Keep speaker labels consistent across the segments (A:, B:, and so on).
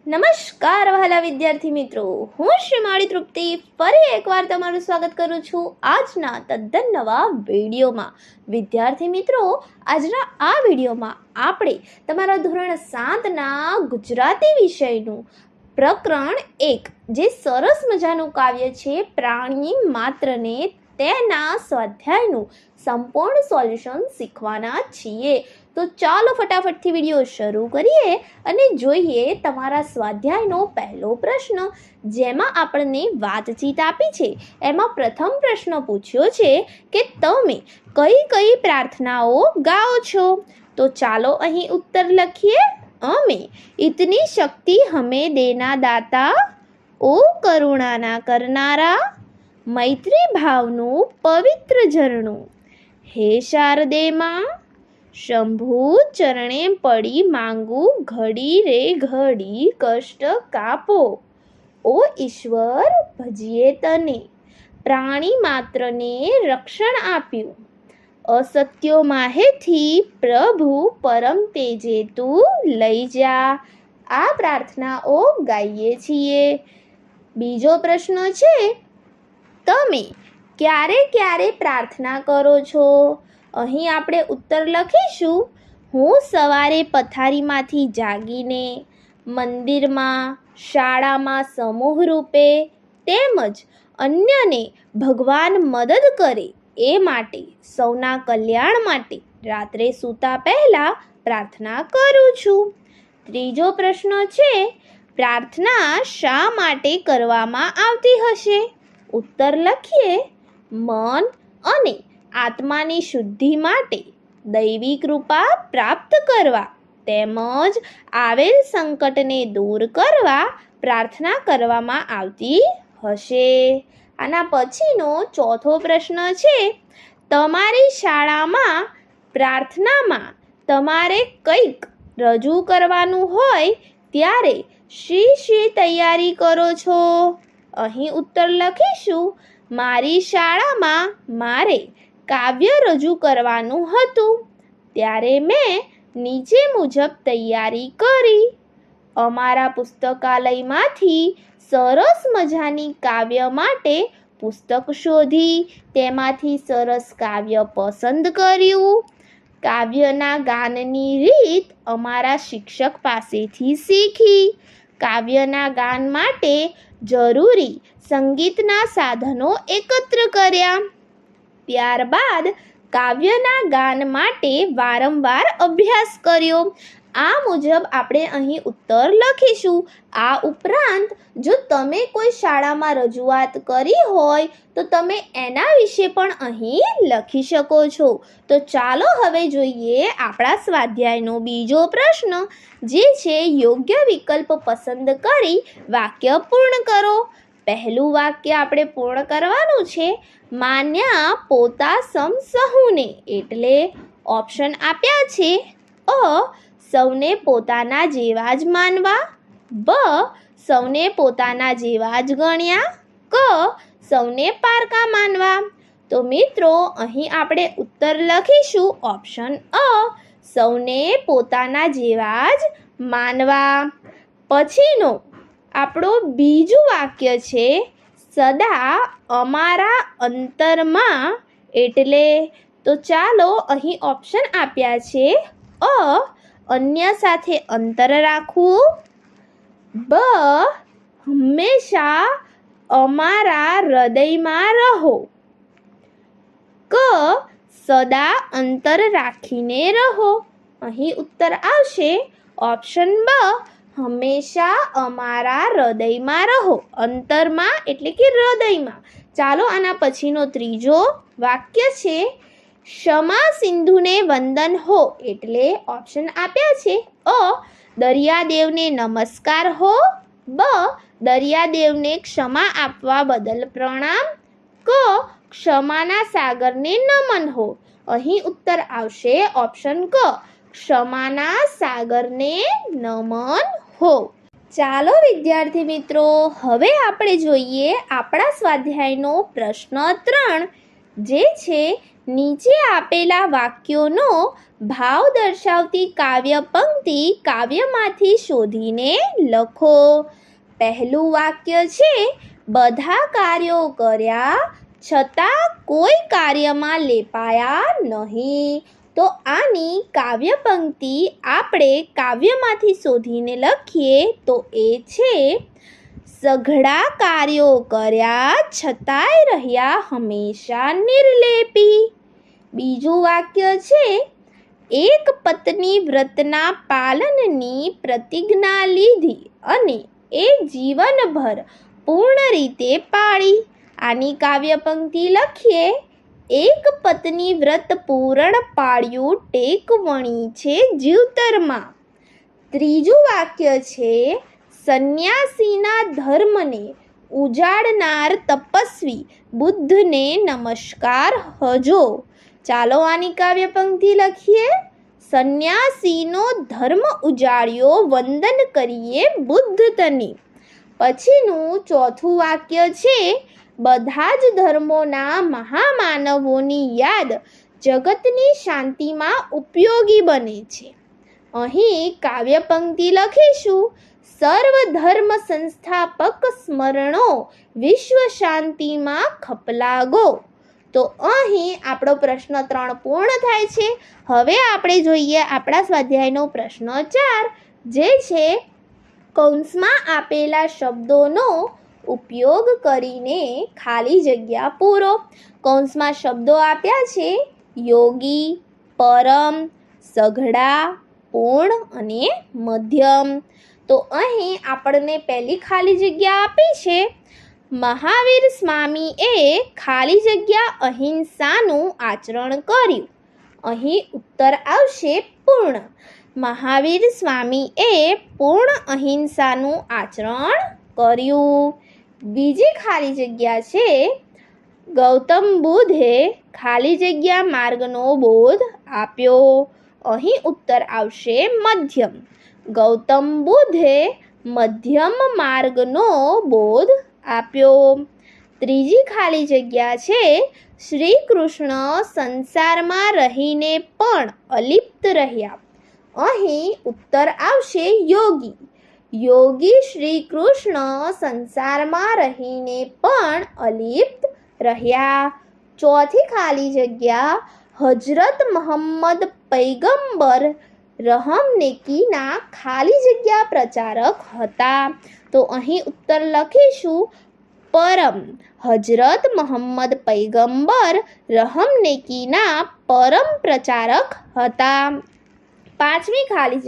A: નમસ્કાર વહાલા વિદ્યાર્થી મિત્રો, હું શ્રીમાળી તૃપ્તિ ફરી એકવાર તમારું સ્વાગત કરું છું આજના તદ્દન નવા વિડીયોમાં. વિદ્યાર્થી મિત્રો, આજના આ વિડીયોમાં આપણે તમારા ધોરણ 7ના ગુજરાતી વિષયનું પ્રકરણ 1 જે સરસ મજાનું કાવ્ય છે પ્રાણી માત્રને, તેના સ્વાધ્યાયનું સંપૂર્ણ સોલ્યુશન શીખવાના છીએ. તો ચાલો ફટાફટથી વિડીયો શરૂ કરીએ અને જોઈએ તમારા સ્વાધ્યાયનો પહેલો પ્રશ્ન, જેમાં આપણને વાતચીત આપી છે. એમાં પ્રથમ પ્રશ્ન પૂછ્યો છે કે તમે કઈ કઈ પ્રાર્થનાઓ ગાઓ છો? તો ચાલો અહીં ઉત્તર લખીએ. અમે ઇતની શક્તિ હમે દેના દાતા, ઓ કરુણાના કરનારા, મૈત્રી ભાવનું પવિત્ર ઝરણું, હે શારદે માં, શંભુ ચરણે પડી માંગુ, ઘડી રે ઘડી કષ્ટ કાપો, ઓ ઈશ્વર ભજીએ તને, પ્રાણી માત્રને રક્ષણ આપ્યું, અસત્યો માહેથી પ્રભુ પરમ તેજે તું લઈ જા. આ પ્રાર્થનાઓ ગાઈએ છીએ. બીજો પ્રશ્ન છે, તમે ક્યારે ક્યારે પ્રાર્થના કરો છો? અહીં આપણે ઉત્તર લખીશું. હું સવારે પથારીમાંથી જાગીને મંદિરમાં, શાળામાં સમૂહ રૂપે તેમજ અન્યને ભગવાન મદદ કરે એ માટે, સૌના કલ્યાણ માટે રાત્રે સૂતા પહેલાં પ્રાર્થના કરું છું. ત્રીજો પ્રશ્ન છે, પ્રાર્થના શા માટે કરવામાં આવતી હશે? ઉત્તર લખીએ. મન અને આત્માની શુદ્ધિ માટે, દૈવી કૃપા પ્રાપ્ત કરવા તેમજ આવેલ સંકટને દૂર કરવા પ્રાર્થના કરવામાં આવતી હશે. આના પછીનો ચોથો પ્રશ્ન છે, તમારી શાળામાં પ્રાર્થનામાં તમારે કંઈક રજૂ કરવાનું હોય ત્યારે શી તૈયારી કરો છો? અહીં ઉત્તર લખીશું. મારી શાળામાં મારે કાવ્ય રજૂ કરવાનું હતું, ત્યારે મેં નીચે મુજબ તૈયારી કરી. અમારા પુસ્તકાલયમાંથી સરસ મજાની કાવ્ય માટે પુસ્તક શોધી તેમાંથી સરસ કાવ્ય પસંદ કર્યું. કાવ્યના ગાનની રીત અમારા શિક્ષક પાસેથી શીખી. કાવ્યના ગાન માટે જરૂરી સંગીતના સાધનો એકત્ર કર્યા. ત્યારબાદ કાવ્યના ગાન માટે વારંવાર અભ્યાસ કર્યો. આ મુજબ આપણે અહીં ઉત્તર લખીશું. આ ઉપરાંત જો તમે કોઈ શાળામાં રજૂઆત કરી હોય તો તમે એના વિશે પણ અહીં લખી શકો છો. તો ચાલો હવે જોઈએ આપણા સ્વાધ્યાયનો બીજો પ્રશ્ન, જે છે યોગ્ય વિકલ્પ પસંદ કરી વાક્ય પૂર્ણ કરો. પહેલું વાક્ય આપણે પૂર્ણ કરવાનું છે, માન્યા પોતા સમ સહુને, એટલે ઓપ્શન આપ્યા છે. અ, સૌને પોતાના જેવા જ માનવા, બ, સૌને પોતાના જેવા જ ગણ્યા, ક, સૌને પારકા માનવા. તો મિત્રો અહીં આપણે ઉત્તર લખીશું ઓપ્શન અ, સૌને પોતાના જેવા જ માનવા. પછીનો આપણું બીજું વાક્ય છે, સદા અમારા અંતરમાં, એટલે તો ચાલો અહીં ઓપ્શન આપ્યા છે. અ, અન્ય સાથે અંતર રાખવું, બ, હંમેશા અમારા હૃદયમાં રહો, ક, સદા અંતર રાખીને રહો. અહીં ઉત્તર આવશે ઓપ્શન બ, હંમેશા અમારા હૃદયમાં રહો. અંતરમાં એટલે કે હૃદયમાં. ચાલો આના પછીનો ત્રીજો વાક્ય છે, ક્ષમા સિંધુને વંદન હો, એટલે ઓપ્શન આપ્યા છે. અ, દરિયાદેવને નમસ્કાર હો, બ, દરિયાદેવને ક્ષમા આપવા બદલ પ્રણામ, ક, ક્ષમાના સાગરને નમન હો. અહીં ઉત્તર આવશે ઓપ્શન ક, ક્ષમાના સાગરને નમન હો. ચાલો વિદ્યાર્થી મિત્રો, હવે આપણે જોઈએ આપણા સ્વાધ્યાયનો પ્રશ્ન 3, જે છે નીચે આપેલા વાક્યોનો ભાવ દર્શાવતી કાવ્ય પંક્તિ કાવ્યમાંથી શોધીને લખો. પહેલું વાક્ય છે, બધા કાર્યો કર્યા છતાં કોઈ કાર્યમાં લેપાયા નહીં. તો આની કાવ્ય પંક્તિ આપણે કાવ્યમાંથી શોધીને લખીએ તો એ છે, સઘળા કાર્યો કર્યા છતાંય રહ્યા હંમેશા નિર્લેપી. બીજું વાક્ય છે, એક પત્ની વ્રતના પાલનની પ્રતિજ્ઞા લીધી અને એ જીવનભર પૂર્ણ રીતે પાળી. આની કાવ્ય પંક્તિ લખીએ, એક પત્ની વ્રત પૂરણ પાળ્યું ટેક વણી છે જીવતરમાં. ત્રીજું વાક્ય છે, સંન્યાસીના ધર્મને ઉજાડનાર તપસ્વી બુદ્ધને નમસ્કાર હજો. ચાલો આની કાવ્ય પંક્તિ લખીએ, સંન્યાસીનો ધર્મ ઉજાડ્યો વંદન કરીએ બુદ્ધ તને. પછીનું ચોથું વાક્ય છે, બધા જ ધર્મોના મહામાનવોની યાદ જગતની શાંતિમાં ઉપયોગી બને છે. અહીં કાવ્ય પંક્તિ લખીશું, સર્વ ધર્મ સંસ્થાપક સ્મરણો વિશ્વ શાંતિમાં ખપલાગો. તો અહીં આપણો પ્રશ્ન 3 પૂર્ણ થાય છે. હવે આપણે જોઈએ આપણા સ્વાધ્યાયનો પ્રશ્ન 4, જે છે કૌંસમાં આપેલા શબ્દોનો ઉપયોગ કરીને ખાલી જગ્યા પૂરો. કૌંસમાં શબ્દો આપ્યા છે, યોગી, પરમ, સઘળા, પૂર્ણ અને મધ્યમ. તો અહીં આપણને પહેલી ખાલી જગ્યા આપી છે, મહાવીર સ્વામીએ ખાલી જગ્યા અહિંસાનું આચરણ કર્યું. અહીં ઉત્તર આવશે પૂર્ણ. મહાવીર સ્વામીએ પૂર્ણ અહિંસાનું આચરણ કર્યું. બીજી ખાલી જગ્યા છે, ગૌતમ બુદ્ધે ખાલી જગ્યા માર્ગનો બોધ આપ્યો. અહીં ઉત્તર આવશે મધ્યમ. ગૌતમ બુદ્ધે મધ્યમ માર્ગનો બોધ આપ્યો. ત્રીજી ખાલી જગ્યા છે, શ્રી કૃષ્ણ સંસારમાં રહીને પણ અલિપ્ત રહ્યા. અહીં ઉત્તર આવશે યોગી. યોગી શ્રી કૃષ્ણ સંસારમાં રહીને પણ અલિપ્ત રહ્યા. ચોથી ખાલી જગ્યા, હજરત મોહમ્મદ પૈગંબર રહમનેકીના ખાલી જગ્યા પ્રચારક હતા. તો અહીં ઉત્તર લખીશું પરમ. હજરત મોહમ્મદ પૈગંબર રહમનેકીના પરમ પ્રચારક હતા. પાંચમી ખાલી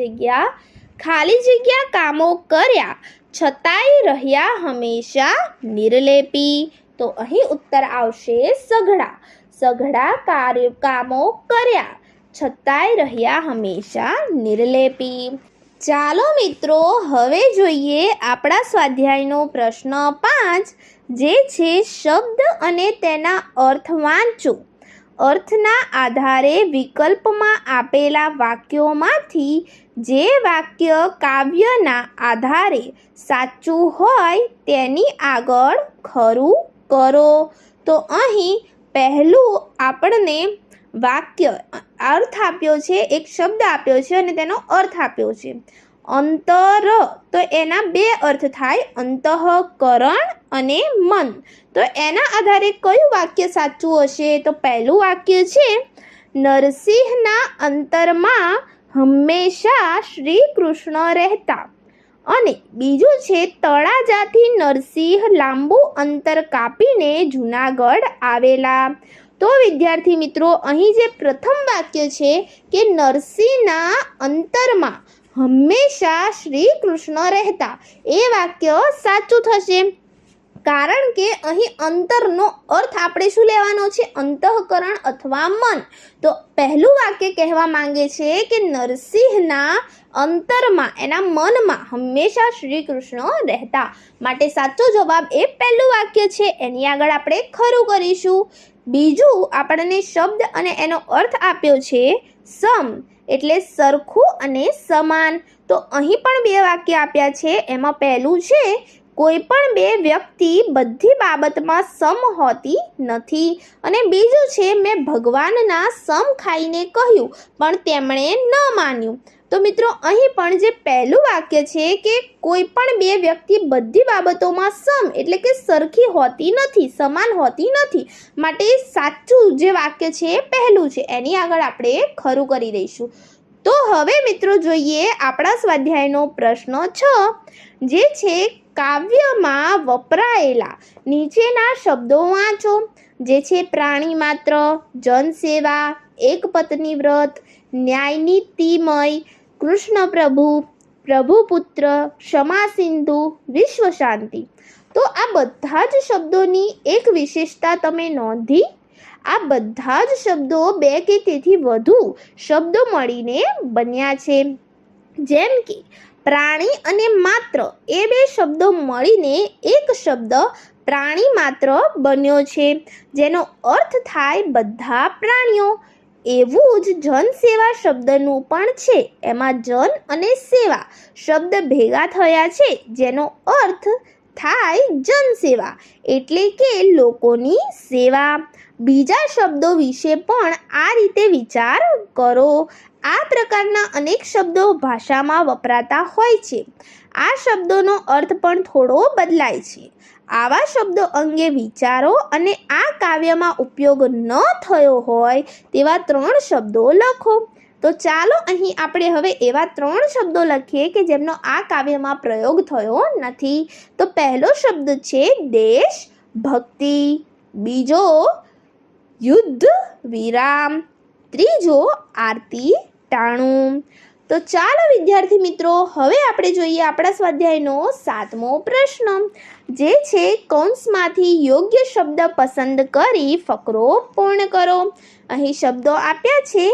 A: જગ્યા કામો કર્યા છતાંય રહ્યા હંમેશા નિર્લેપી. તો અહીં ઉત્તર આવશે સઘળા. સઘળા કામો કર્યા છતાંય રહ્યા હંમેશા નિર્લેપી. ચાલો મિત્રો, હવે જોઈએ આપણા સ્વાધ્યાયનો પ્રશ્ન 5, જે છે શબ્દ અને તેના અર્થ વાંચો. અર્થના આધારે વિકલ્પમાં આપેલા વાક્યોમાંથી જે વાક્ય કાવ્યના આધારે સાચું હોય તેની આગળ ખરું કરો. તો અહીં પહેલું આપણને વાક્ય અર્થ આપ્યો છે, એક શબ્દ આપ્યો છે અને તેનો અર્થ આપ્યો છે. અંતર, તો એના 2 અર્થ થાય, અંતઃકરણ અને મન. તો એના આધારે કયું વાક્ય સાચું હશે? તો પહેલું વાક્ય છે, નરસિંહના અંતરમાં હંમેશા શ્રી કૃષ્ણ રહેતા. અને બીજું છે, તળાજાથી નરસિંહ લાંબુ અંતર કાપીને જૂનાગઢ આવેલા. તો વિદ્યાર્થી મિત્રો, અહીં જે પ્રથમ વાક્ય છે કે નરસિંહના અંતરમાં હંમેશા શ્રી કૃષ્ણ રહેતા, એ વાક્ય સાચું થશે. કારણ કે અહીં અંતરનો અર્થ આપણે શું લેવાનો છે? અંતઃકરણ અથવા મન. તો પહેલું વાક્ય કહેવા માંગે છે કે નરસિંહના અંતરમાં, એના મનમાં હંમેશા શ્રી કૃષ્ણ રહેતા. માટે સાચો જવાબ એ પહેલું વાક્ય છે. એની આગળ આપણે ખરું કરીશું. બીજું આપણને શબ્દ અને એનો અર્થ આપ્યો છે સમ, એટલે સરખું અને સમાન. તો અહીં પણ 2 વાક્ય આપ્યા છે. એમાં પહેલું છે કોઈ પણ બે વ્યક્તિ બધી બાબતમાં સમ હોતી નથી. અને બીજું છે, મેં ભગવાનના સમ ખાઈને કહ્યું પણ તેમણે ન માન્યું. તો મિત્રો અહીં પણ જે પહેલું વાક્ય છે કે કોઈ પણ બે વ્યક્તિ બધી બાબતોમાં સમ એટલે કે સરખી હોતી નથી, સમાન હોતી નથી, માટે સાચું જે વાક્ય છે એ પહેલું છે, એની આગળ આપણે ખરું કરી દઈશું. તો હવે મિત્રો જોઈએ આપણા સ્વાધ્યાયનો પ્રશ્ન 6, જે છે કાવ્યમાં વપરાયેલા નીચેના શબ્દો વાંચો. જે છે પ્રાણી માત્ર, જનસેવા, એક પત્ની વ્રત, ન્યાયનીતિમય, કૃષ્ણ પ્રભુ, પ્રભુપુત્ર, ક્ષમા સિંધુ, વિશ્વ શાંતિ. તો આ બધા જ શબ્દોની એક વિશેષતા તમે નોંધી. આ બધા જ શબ્દો બે કે તેથી વધુ શબ્દો મળીને બન્યા છે. જેમ કે પ્રાણી અને માત્ર એ બે શબ્દો મળીને એક શબ્દ પ્રાણી માત્ર બન્યો છે, જેનો અર્થ થાય બધા પ્રાણીઓ. એવું જ જનસેવા શબ્દનું પણ છે. એમાં જન અને સેવા શબ્દ ભેગા થયા છે, જેનો અર્થ થાય જનસેવા એટલે કે લોકોની સેવા. બીજા શબ્દો વિશે પણ આ રીતે વિચાર કરો. આ પ્રકારના અનેક શબ્દો ભાષામાં વપરાતા હોય છે. આ શબ્દોનો અર્થ પણ થોડો બદલાય છે. આવા શબ્દો અંગે વિચારો અને આ કાવ્યમાં ઉપયોગ ન થયો હોય તેવા 3 શબ્દો લખો. તો ચાલો અહીં આપણે હવે એવા 3 શબ્દો લખીએ કે જેમનો આ કાવ્યમાં પ્રયોગ થયો નથી. તો પહેલો શબ્દ છે દેશ ભક્તિ, બીજો યુદ્ધ વિરામ, ત્રીજો આરતી ટાણું. તો ચાલો વિદ્યાર્થી મિત્રો, હવે આપણે જોઈએ આપણા સ્વાધ્યાયનો 7મો પ્રશ્ન, જે છે કૌંસમાંથી યોગ્ય શબ્દ પસંદ કરી ફકરો પૂર્ણ કરો. અહીં શબ્દો આપ્યા છે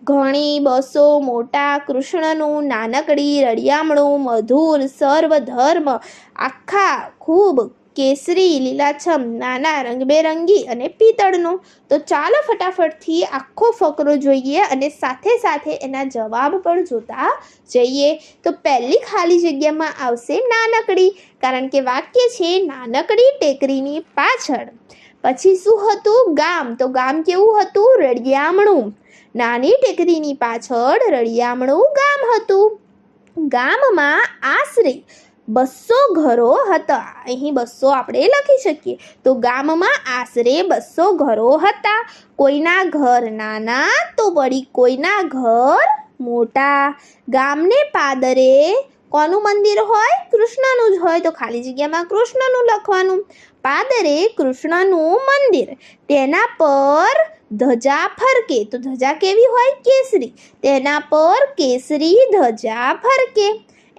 A: ઘણી, બસો, મોટા, કૃષ્ણનું, નાનકડી, રળિયામણું, મધુર, સર્વધર્મ, આખા, ખૂબ, કેસરી, લીલાછમ, નાના, રંગબેરંગી અને પિત્તળનો. તો ચાલો ફટાફટથી આખો ફકરો જોઈએ અને સાથે સાથે એના જવાબ પણ જોતા જઈએ. તો પહેલી ખાલી જગ્યામાં આવશે નાનકડી, કારણ કે વાક્ય છે નાનકડી ટેકરીની પાછળ. પછી શું હતું? ગામ. તો ગામ કેવું હતું? રળિયામણું. નાની ટેકરીની પાછળ રળિયામણું ગામ હતું. ગામમાં આશરે 200 ઘરો હતા. અહીં 200 આપણે લખી શકીએ. તો ગામમાં આશરે 200 ઘરો હતા. કોઈના ઘર નાના તો વળી કોઈના ઘર મોટા. ગામને પાદરે કોનું મંદિર હોય? કૃષ્ણનું જ હોય, તો ખાલી જગ્યામાં કૃષ્ણનું લખવાનું. પાદરે કૃષ્ણનું મંદિર, તેના પર ધજા ફરકે. તો ધજા કેવી હોય? કેસરી. તેના પર કેસરી ધજા ફરકે.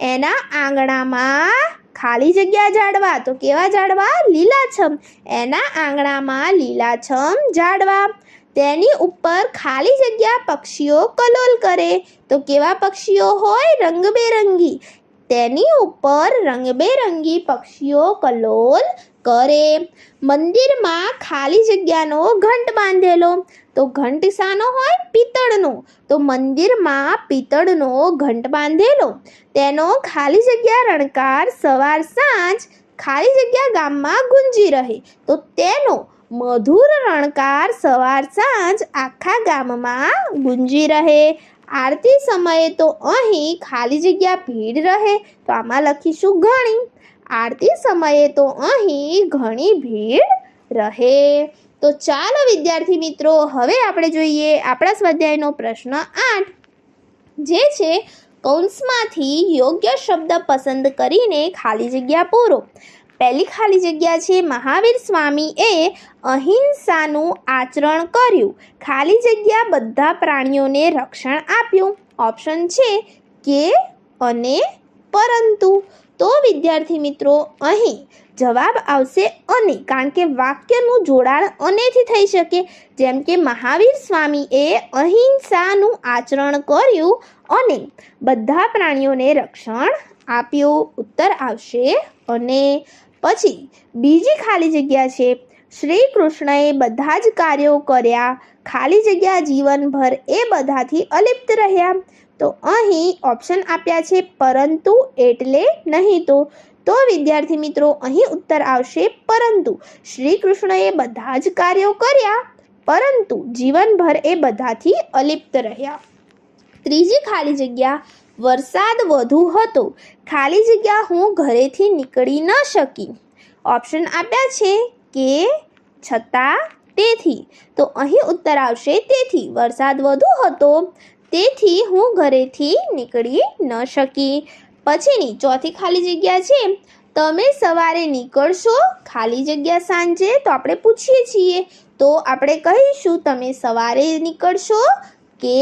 A: એના આંગણામાં ખાલી જગ્યા ઝાડવા. તો કેવા ઝાડવા? લીલાછમ. એના આંગણામાં લીલાછમ ઝાડવા. તેની ઉપર ખાલી જગ્યા પક્ષીઓ કલોલ કરે. તો કેવા પક્ષીઓ હોય? રંગબેરંગી. તેની ઉપર રંગબેરંગી પક્ષીઓ કલોલ કરે. મંદિરમાં ખાલી જગ્યાનો ઘંટ બાંધેલો. તો ઘંટ શાનો હોય? પિત્તળનો. તો મંદિરમાં પિત્તળનો ઘંટ બાંધેલો. તેનો ખાલી જગ્યા રણકાર સવાર સાંજ ખાલી જગ્યા ગામમાં ગુંજી રહે. તો તેનો મધુર રણકાર સવાર સાંજ આખા ગામમાં ગુંજી રહે. આરતી સમયે તો અહીં ખાલી જગ્યા ભીડ રહે. તો આમાં લખીશું ઘણી. આરતી સમયે તો અહીં ઘણી ભીડ રહે. તો ચાલો વિદ્યાર્થી મિત્રો, હવે આપણે જોઈએ આપણા સ્વાધ્યાયનો પ્રશ્ન 8, જે છે કૌંસમાંથી યોગ્ય શબ્દ પસંદ કરીને ખાલી જગ્યા પૂરો. પહેલી ખાલી જગ્યા છે મહાવીર સ્વામીએ અહિંસાનું આચરણ કર્યું. ખાલી જગ્યા બધા પ્રાણીઓને રક્ષણ આપ્યું. ઓપ્શન છે કે અને પરંતુ. તો વિદ્યાર્થી મિત્રો અહીં જવાબ આવશે અને, કારણ કે વાક્યનું જોડાણ અનેથી થઈ શકે. જેમ કે મહાવીર સ્વામીએ અહિંસાનું આચરણ કર્યું અને બધા પ્રાણીઓને રક્ષણ આપ્યું. ઉત્તર આવશે અને. પછી બીજી ખાલી જગ્યા છે શ્રી કૃષ્ણએ બધા જ કાર્યો કર્યા. ખાલી જગ્યા જીવનભર એ બધાથી અલિપ્ત રહ્યા. તો અહીં ઓપ્શન આપ્યા છે પરંતુ એટલે નહીં તો વિદ્યાર્થી મિત્રો અહીં ઉત્તર આવશે પરંતુ. શ્રી કૃષ્ણએ બધા જ કાર્યો કર્યા પરંતુ જીવનભર એ બધાથી અલિપ્ત રહ્યા. ત્રીજી ખાલી જગ્યા, વરસાદ વધુ હતો, ખાલી જગ્યા હું ઘરેથી નીકળી ન શકી. ઓપ્શન આપ્યા છે કે, છતાં, તેથી. તો અહીં ઉત્તર આવશે તેથી. વરસાદ વધુ હતો તેથી હું ઘરેથી નીકળી ન શકી. પછીની ચોથી ખાલી જગ્યા છે, તમે સવારે નીકળશો, ખાલી જગ્યા સાંજે. તો આપણે પૂછીએ છીએ તો આપણે કહીશું તમે સવારે નીકળશો કે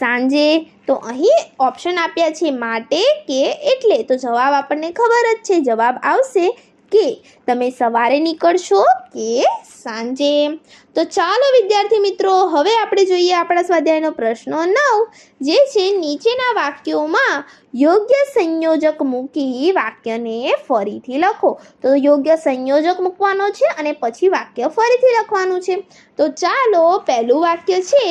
A: સાંજે. તો અહીં ઓપ્શન આપ્યા છે માટે કે એટલે. તો જવાબ આપણને ખબર જ છે, જવાબ આવશે કે તમે સવારે નીકળશો કે સાંજે. તો ચાલો વિદ્યાર્થી મિત્રો, હવે આપણે જોઈએ આપણા સ્વાધ્યાયનો પ્રશ્ન 9, જે છે નીચેના વાક્યોમાં યોગ્ય સંયોજક મૂકી વાક્યને ફરીથી લખો. તો યોગ્ય સંયોજક મૂકવાનો છે અને પછી વાક્ય ફરીથી લખવાનું છે. તો ચાલો, પહેલું વાક્ય છે,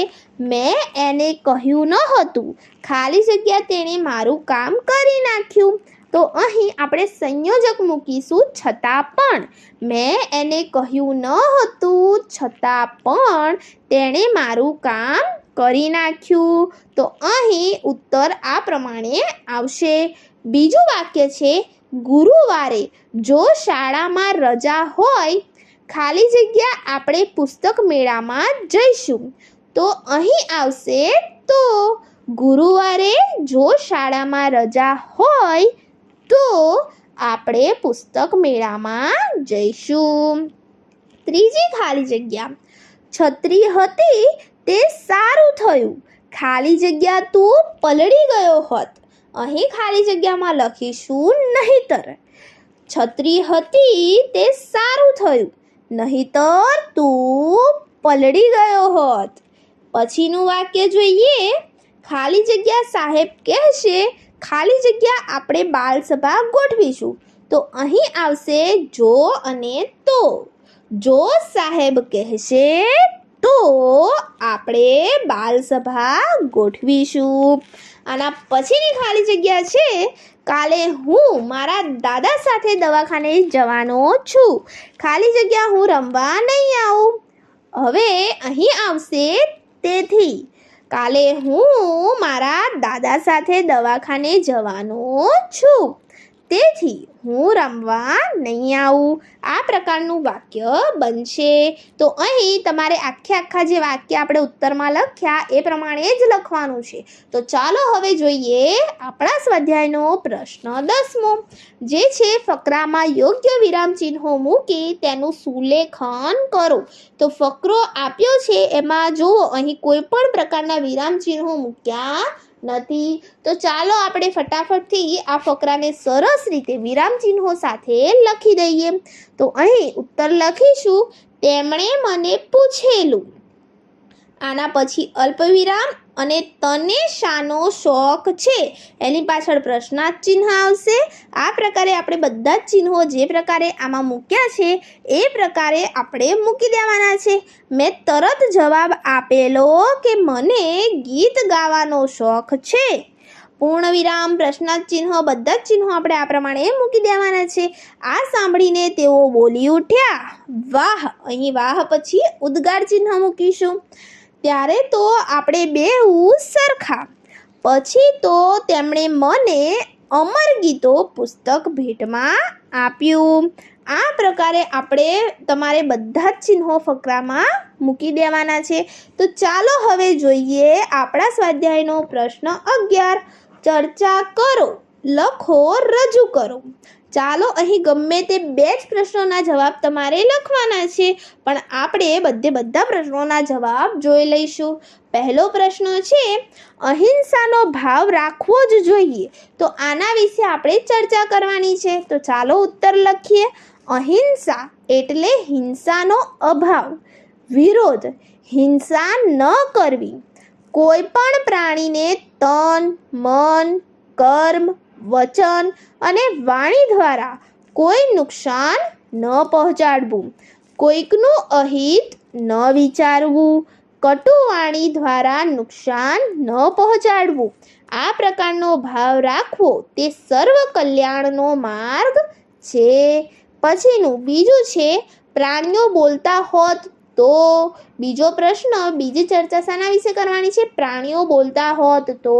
A: મેં એને કહ્યું ન હતું, ખાલી જગ્યા તેણે મારું કામ કરી નાખ્યું. તો અહીં આપણે સંયોજક મૂકીશું છતાં પણ. મેં એને કહ્યું ન હતું છતાં પણ તેણે મારું કામ કરી નાખ્યું. તો અહીં ઉત્તર આ પ્રમાણે આવશે. બીજું વાક્ય છે, ગુરુવારે જો શાળામાં રજા હોય, ખાલી જગ્યા આપણે પુસ્તક મેળામાં જઈશું. તો અહીં આવશે તો. ગુરુવારે જો શાળામાં રજા હોય તો આપણે પુસ્તક મેળામાં જઈશું. ત્રીજી ખાલી જગ્યા, છત્રી હતી તે સારું થયું, ખાલી જગ્યા તું પલળી ગયો હોત. અહીં ખાલી જગ્યામાં લખીશું નહીતર. છત્રી હતી તે સારું થયું, નહીતર તું પલળી ગયો હોત. પછીનું વાક્ય જોઈએ, ખાલી જગ્યા સાહેબ કહેશે, ખાલી જગ્યા આપણે બાલસભા ગોઠવીશું. તો અહીં આવશે જો અને તો. જો સાહેબ કહેશે તો આપણે બાલસભા ગોઠવીશું. આના પછીની ખાલી જગ્યા છે, કાલે હું મારા દાદા સાથે દવાખાને જવાનો છું, ખાલી જગ્યા હું રમવા નહીં આવું. હવે અહીં આવશે તેથી. કાલે હું મારા દાદા સાથે દવાખાને જવાનો છું, તેથી હું રમવા નહીં આવું. આ પ્રકારનું વાક્ય બનશે. તો અહીં તમારે આખા જે વાક્ય આપણે ઉત્તરમાં લખ્યા એ પ્રમાણે જ લખવાનું છે. તો ચાલો હવે જોઈએ આપણા સ્વાધ્યાયનો પ્રશ્ન 10મો, જે છે ફકરામાં યોગ્ય વિરામ ચિહ્નો મૂકી તેનું સુલેખન કરો. તો ફકરો આપ્યો છે એમાં જુઓ અહીં કોઈ પણ પ્રકારના વિરામ ચિહ્નો મૂક્યા નથી. તો ચાલો આપણે ફટાફટથી આ ફકરાને સરસ રીતે વિરામ ચિહ્નો સાથે લખી દઈએ. તો અહીં ઉત્તર લખીશું, તેમણે મને પૂછેલું. આના પછી અલ્પવિરામ અને તને શાનો શોખ છે એની પાછળ પ્રશ્નાર્થ ચિહ્ન આવશે. આ પ્રકારે આપણે બધા જ ચિહ્નો જે પ્રકારે આમાં મૂક્યા છે એ પ્રકારે આપણે મૂકી દેવાના છે. મેં તરત જવાબ આપેલો કે મને ગીત ગાવાનો શોખ છે. પૂર્ણ વિરામ, પ્રશ્નાર્થ ચિહ્ન, બધા જ ચિહ્નો આપણે આ પ્રમાણે મૂકી દેવાના છે. આ સાંભળીને તેઓ બોલી ઉઠ્યા, વાહ. અહીં વાહ પછી ઉદ્ગાર ચિહ્ન મૂકીશું. ત્યારે તો આપણે બેઉ સરખા. પછી તો તેમણે મને અમર ગીતો પુસ્તક ભેટમાં આપ્યું. આ પ્રકારે આપણે તમારે બધા જ ચિહ્નો ફકરામાં મૂકી દેવાના છે. તો ચાલો હવે જોઈએ આપણા સ્વાધ્યાયનો પ્રશ્ન 11, ચર્ચા કરો, લખો, રજૂ કરો. ચાલો અહીં ગમે તે 2 જ પ્રશ્નોના જવાબ તમારે લખવાના છે, પણ આપણે બધા પ્રશ્નોના જવાબ જોઈ લઈશું. પહેલો પ્રશ્ન છે, અહિંસાનો ભાવ રાખવો જ જોઈએ. તો આના વિશે આપણે ચર્ચા કરવાની છે. તો ચાલો ઉત્તર લખીએ. અહિંસા એટલે હિંસાનો અભાવ, વિરોધ, હિંસા ન કરવી. કોઈ પણ પ્રાણીને તન, મન, કર્મ, વચન અને વાણી દ્વારા કોઈ નુકસાન ન પહોંચાડવું. કોઈકનું અહિત ન વિચારવું. કટુવાણી દ્વારા નુકસાન ન પહોંચાડવું. આ પ્રકારનો ભાવ રાખવો તે સર્વ કલ્યાણનો માર્ગ છે. પછીનું બીજું છે પ્રાણીઓ બોલતા હોત તો. બીજો પ્રશ્ન, બીજી ચર્ચા શાના વિશે કરવાની છે? પ્રાણીઓ બોલતા હોત તો.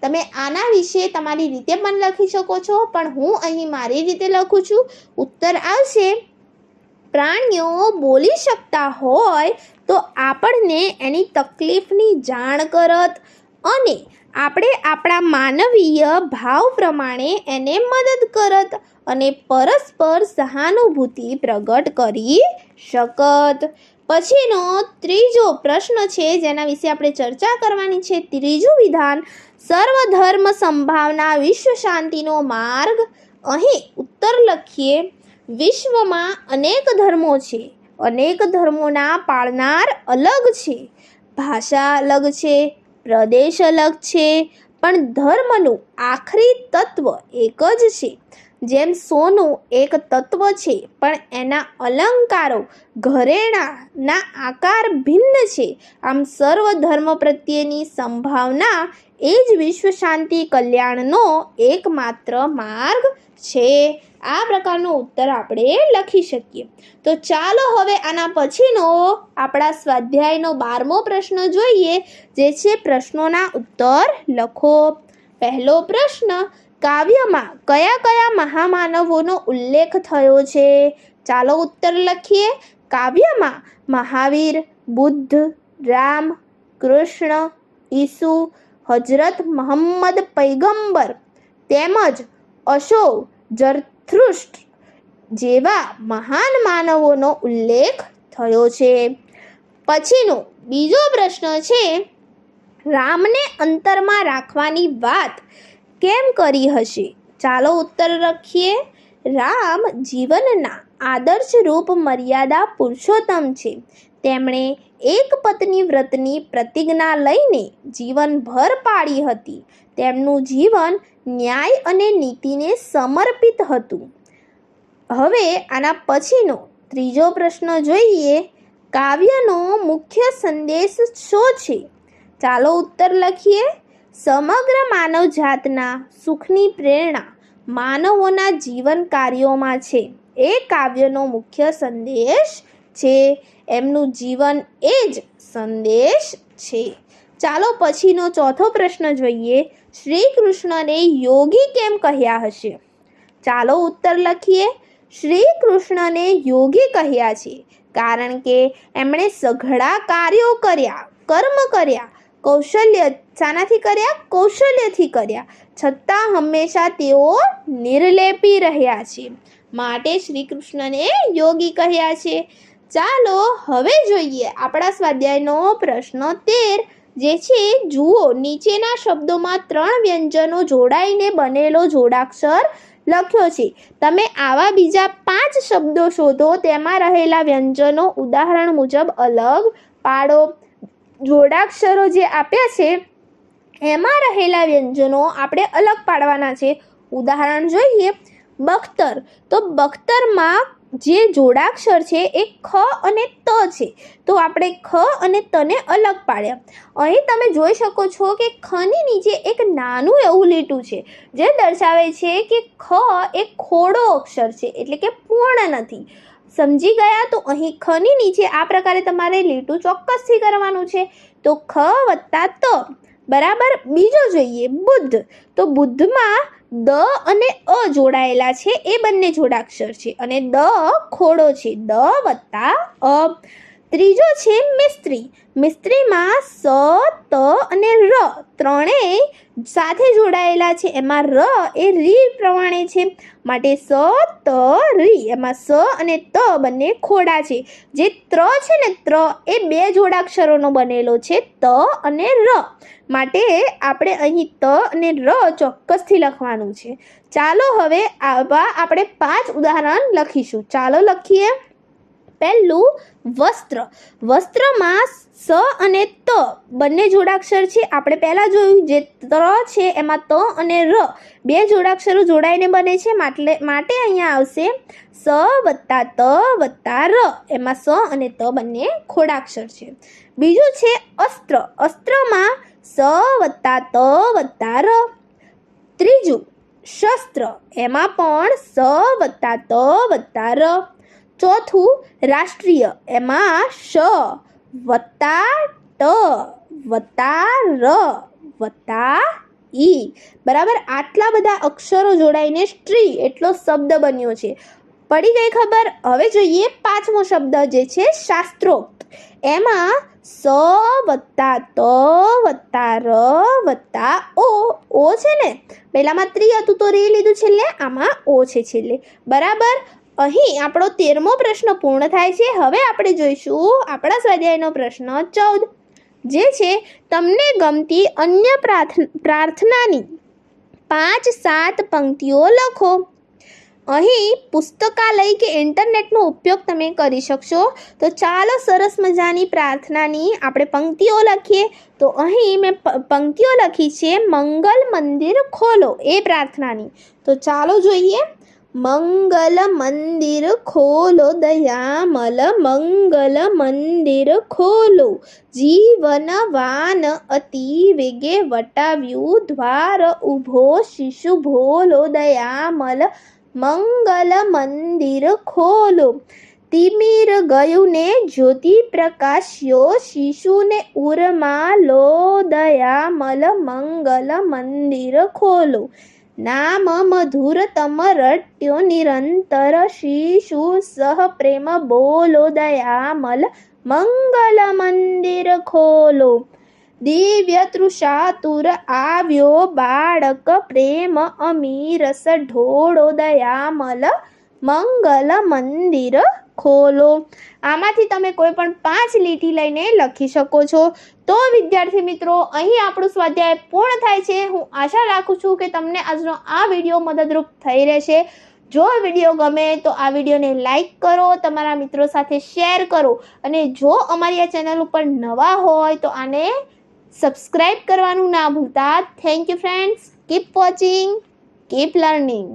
A: તમે આના વિશે તમારી રીતે પણ લખી શકો છો, પણ હું અહીં મારી રીતે લખું છું. ઉત્તર આવશે પ્રાણીઓ બોલી શકતા હોય તો આપણને એની તકલીફની જાણ કરત અને આપણે આપણા માનવીય ભાવ પ્રમાણે એને મદદ કરત અને પરસ્પર સહાનુભૂતિ પ્રગટ કરી શકત. પછીનો ત્રીજો પ્રશ્ન છે જેના વિશે આપણે ચર્ચા કરવાની છે. ત્રીજું વિધાન, સર્વધર્મ સંભાવના વિશ્વ શાંતિનો માર્ગ. અહીં ઉત્તર લખીએ, વિશ્વમાં અનેક ધર્મો છે. અનેક ધર્મોના પાળનાર અલગ છે, ભાષા અલગ છે, પ્રદેશ અલગ છે, પણ ધર્મનું આખરી તત્વ એક જ છે. જેમ સોનું એક તત્વ છે પણ એના અલંકારો ઘરેણાના આકાર ભિન્ન છે, આમ સર્વ ધર્મ પ્રત્યેની સંભાવના એ જ વિશ્વ શાંતિ કલ્યાણનો એકમાત્ર માર્ગ છે. આ પ્રકારનો ઉત્તર આપણે લખી શકીએ. તો ચાલો હવે આના પછીનો આપણા સ્વાધ્યાયનો 12મો પ્રશ્ન જોઈએ, જે છે પ્રશ્નોના ઉત્તર લખો. પહેલો પ્રશ્ન, કાવ્યમાં કયા કયા મહામાનવોનો ઉલ્લેખ થયો છે? ચાલો ઉત્તર લખીએ. કાવ્યમાં મહાવીર, બુદ્ધ, રામ, કૃષ્ણ, ઈસુ, હજરત મોહમ્મદ પૈગંબર તેમજ અશોક, ઝરથુસ્ટ્ર જેવા મહાન માનવોનો ઉલ્લેખ થયો છે. પછીનો બીજો પ્રશ્ન છે, રામને અંતરમાં રાખવાની વાત કેમ કરી હશે? ચાલો ઉત્તર લખીએ. રામ જીવનના આદર્શ રૂપ મર્યાદા પુરુષોત્તમ છે. તેમણે એક પત્ની વ્રતની પ્રતિજ્ઞા લઈને જીવનભર પાળી હતી. તેમનું જીવન ન્યાય અને નીતિને સમર્પિત હતું. હવે આના પછીનો ત્રીજો પ્રશ્ન જોઈએ. કાવ્યનો મુખ્ય સંદેશ શું છે? ચાલો ઉત્તર લખીએ. સમગ્ર માનવજાતના સુખની પ્રેરણા માનવોના જીવન કાર્યોમાં છે. એ કાવ્યનો મુખ્ય સંદેશ છે. એમનું જીવન એ જ સંદેશ છે. ચાલો પછીનો ચોથો પ્રશ્ન જોઈએ. શ્રી કૃષ્ણને યોગી કેમ કહ્યા હશે? ચાલો ઉત્તર લખીએ. શ્રી કૃષ્ણને યોગી કહ્યા છે કારણ કે એમણે સઘળા કાર્યો કર્યા, કર્મ કર્યા, શાનાથી કર્યા? કૌશલ્યથી કર્યા, છતાં હંમેશા તેઓ નિર્લેપી રહ્યા છે, માટે શ્રી કૃષ્ણને યોગી કહ્યા છે. ચાલો હવે જોઈએ આપણા સ્વાધ્યાયનો પ્રશ્ન 13, જે છે જુઓ, નીચેના શબ્દોમાં 3 વ્યંજનો જોડાઈને બનેલો જોડાક્ષર લખ્યો છે. તમે આવા બીજા 5 શબ્દો શોધો, તેમાં રહેલા વ્યંજનો ઉદાહરણ મુજબ અલગ પાડો. જોડાક્ષરો જે આપ્યા છે એમાં રહેલા વ્યંજનો આપણે અલગ પાડવાના છે. ઉદાહરણ જોઈએ. બખ્તર, તો બખ્તરમાં જે જોડાક્ષર છે એ ખ અને ત છે, તો આપણે ખ અને તને અલગ પાડ્યા. અહીં તમે જોઈ શકો છો કે ખની નીચે એક નાનું એવું લીટું છે જે દર્શાવે છે કે ખ એક ખોડો અક્ષર છે, એટલે કે પૂર્ણ નથી. સમજી ગયા? તો અહીં ખની નીચે આ પ્રકારે તમારે લીટું ચોક્કસથી કરવાનું છે. તો ખ વત્તા ત બરાબર. બીજો જોઈએ બુદ્ધ, તો બુદ્ધમાં દ અને અ જોડાયેલા છે, એ બંને જોડાક્ષર છે અને દ ખોડો છે, દ વત્તા અ. ત્રીજો છે મિસ્ત્રી. મિસ્ત્રીમાં સ, ત અને ર ત્રણેય સાથે જોડાયેલા છે, એમાં ર એ રી પ્રમાણે છે, માટે સ, ત, રી. એમાં સ અને ત બંને ખોડા છે. જે ત્ર છે ને, ત્ર એ 2 જોડાક્ષરોનો બનેલો છે, ત અને ર, માટે આપણે અહીં ત અને ર ચોક્કસથી લખવાનું છે. ચાલો હવે આવા આપણે 5 ઉદાહરણ લખીશું. ચાલો લખીએ. પહેલું વસ્ત્ર. વસ્ત્રમાં સ અને ત બંને જોડાક્ષર છે. આપણે પહેલાં જોયું જે ત્ર છે એમાં ત અને ર બે જોડાક્ષરો જોડાઈને બને છે, માટે અહીંયા આવશે સ વત્તા ત વત્તા ર. એમાં સ અને ત બંને ખોડાક્ષર છે. બીજું છે અસ્ત્ર. અસ્ત્રમાં સ વત્તા ત વત્તા ર. ત્રીજું શસ્ત્ર. એમાં પણ સ વત્તા ત વત્તા ર. ચોથું રાષ્ટ્રીય. એમાં શ વત્તા ટ વત્તા ર વત્તા ઈ. બરાબર, આટલા બધા અક્ષરો જોડાઈને સ્ત્રી એટલો શબ્દ બન્યો છે. પડી ગઈ ખબર? હવે જોઈએ પાંચમો શબ્દ જે છે શાસ્ત્રોક્ત. એમાં સ વત્તા ત વત્તા ર વત્તા ઓ. ઓ છે ને, પહેલામાં ત્રી હતું તો રે લીધું છેલ્લે, આમાં ઓ છે છેલ્લે. બરાબર, અહીં આપણો 13મો પ્રશ્ન પૂર્ણ થાય છે. હવે આપણે જોઈશું આપણા સ્વાધ્યાયનો પ્રશ્ન 14, જે છે તમને ગમતી અન્ય પ્રાર્થનાની 5-7 પંક્તિઓ લખો. અહીં પુસ્તકાલય કે ઇન્ટરનેટનો ઉપયોગ તમે કરી શકશો. તો ચાલો સરસ મજાની પ્રાર્થનાની આપણે પંક્તિઓ લખીએ. તો અહીં મેં પંક્તિઓ લખી છે મંગલ મંદિર ખોલો, એ પ્રાર્થનાની. તો ચાલો જોઈએ. મંગલ મંદિર ખોલો દયામલ, મંગલ મંદિર ખોલો. જીવનવાન અતિ વેગે વટાવ્યું દ્વાર, ઊભો શિશુ ભોલો દયામલ, મંગલ મંદિર ખોલો. તિમિર ગયું ને જ્યોતિ પ્રકાશ્યો, શિશુને ઉરમાં લો દયામલ, મંગલ મંદિર ખોલો. નામ મધુર તમ રટ્યો નિરંતર, શિશુ સહ પ્રેમ બોલો દયામલ, મંગલ મંદિર ખોલો. દિવ્ય તૃષાતુર આવ્યો બાળક, પ્રેમ અમીરસ ઢોળો દયામલ, મંગલ મંદિર ખોલો. આમાંથી તમે કોઈ પણ 5 લીટી લઈને લખી શકો છો. તો વિદ્યાર્થી મિત્રો, અહીં આપણું સ્વાધ્યાય પૂર્ણ થાય છે. હું આશા રાખું છું કે તમને આજનો આ વિડીયો મદદરૂપ થઈ રહેશે. જો વિડીયો ગમે તો આ વિડીયોને લાઈક કરો, તમારા મિત્રો સાથે શેર કરો, અને જો અમારી આ ચેનલ ઉપર નવા હોય તો આને સબસ્ક્રાઈબ કરવાનું ના ભૂલતા. Thank you friends. Keep watching, keep learning.